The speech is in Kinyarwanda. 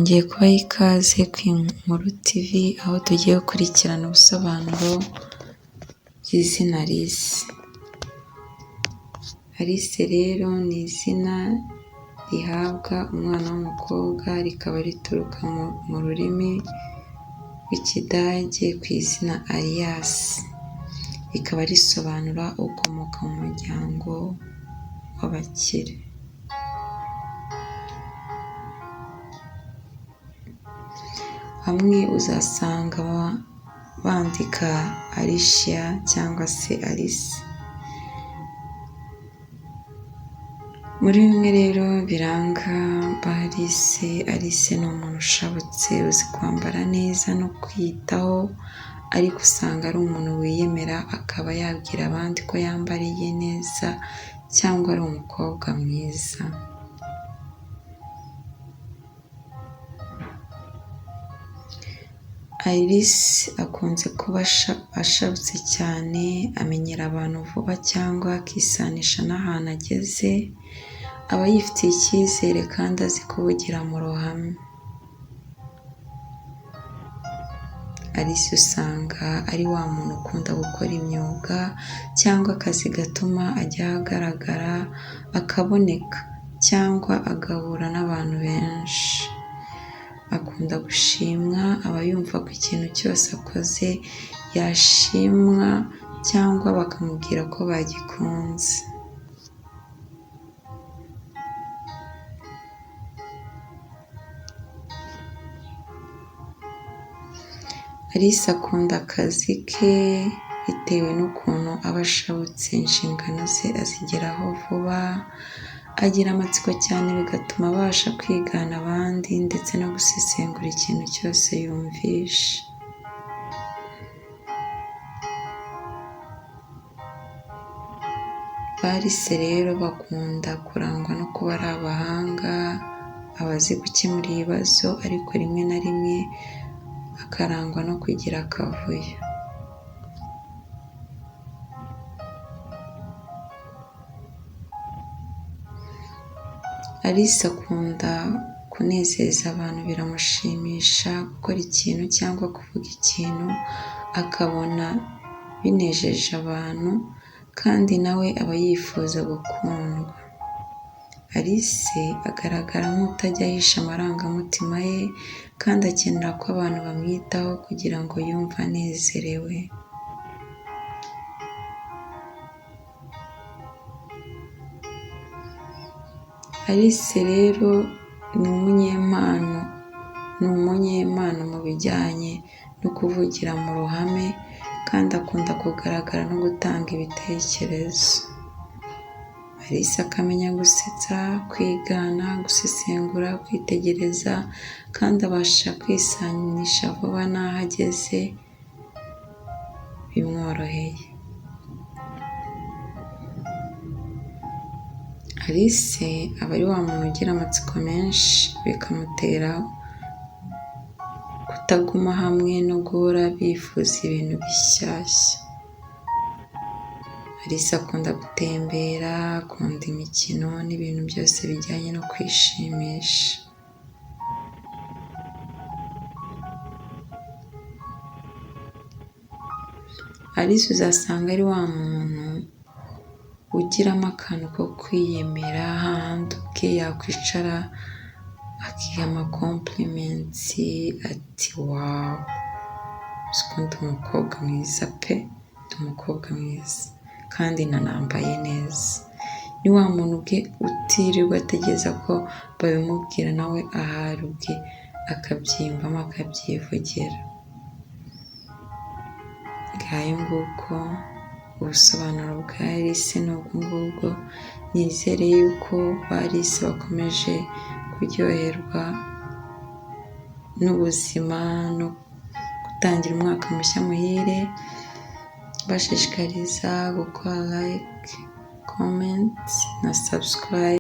Nongeye kubaha ikaze ku Inkuru TV, aho tugiye gukurikirana ubusobanuro bw'izina Alice. Alice rero ni izina rihabwa umwana w'umukobwa, rikaba rituruka mu rurimi rw'Ikidage ku izina Alias, rikaba risobanura ukomoka mu muryango w'abakire. Bamwe uzasanga bandika Alicia cyangwa se Alice. Muri bimwe rero biranga Alice, Alice ni umuntu ushabutse, uzi kwambara neza no kwiyitaho, ariko usanga ari umuntu wiyemera, akaba yabwira abandi ko yambariye neza cyangwa ari umukobwa mwiza. Alice akunze kuba ashabutse cyane, amenyera abantu vuba cyangwa akisanisha n'ahantu ageze, aba yifitiye icyizere kandi azi kuvugira mu ruhame. Alice usanga ari wa muntu ukunda gukora imyuga cyangwa akazi gatuma ajya ahagaragara, akaboneka cyangwa agahura n'abantu benshi. Akunda gushimwa, aba yumva ko ikintu cyose akoze yashimwa cyangwa bakamubwira ko bagikunze. Alice akunda akazi ke bitewe n'ukuntu aba ashabutse, inshingano ze azigeraho vuba, agira amatsiko cyane bigatuma abasha kwigana abandi ndetse no gusesengura ikintu cyose yumvishe. Alice rero bakunda kurangwa no kuba ari abahanga, abazi gukemura ibibazo, ariko rimwe na rimwe akarangwa no kugira akavuyo. Alice akunda kunezeza abantu, biramushimisha gukora ikintu cyangwa kuvuga ikintu akabona binejeje abantu, kandi nawe aba yifuza gukundwa. Alice agaragara nk'utajya ahisha amarangamutima ye, kandi akenera ko abantu bamwitaho kugira ngo yumve anezerewe. Alice rero ni umunyempano mu bijyanye no kuvugira mu ruhame, kandi akunda kugaragara no gutanga ibitekerezo. Alice akamenya gusetsa, kwigana, gusesengura, kwitegereza, kandi abasha kwisanisha vuba n'aho ageze bimworoheye. Alice aba ari wa muntu ugira amatsiko menshi, bikamutera kutaguma hamwe no guhora bifuza ibintu bishyashya. Alice akunda gutembera, akunda imikino n'ibintu byose bijyanye no kwishimisha. Alice uzasanga ari wa muntu ugiramo akantu ko kwiyemera, hahandi ubwe yakwicara akiha amakompliments ati wawu, uzi ko ndi umukobwa mwiza pe, ndi umukobwa mwiza kandi nanambaye neza. Ni wa muntu ubwe utirirwa ategereza ko babimubwira, nawe ahari ubwe akabyiyumvamo akabyivugira. Ngayo nguko ubusobanuro bwa Alice ni ubwo ngubwo. Nizere yuko Alice bakomeje kuryoherwa n'ubuzima no gutangira umwaka mushya muhire, bashishikariza gukora like, comment na subscribe.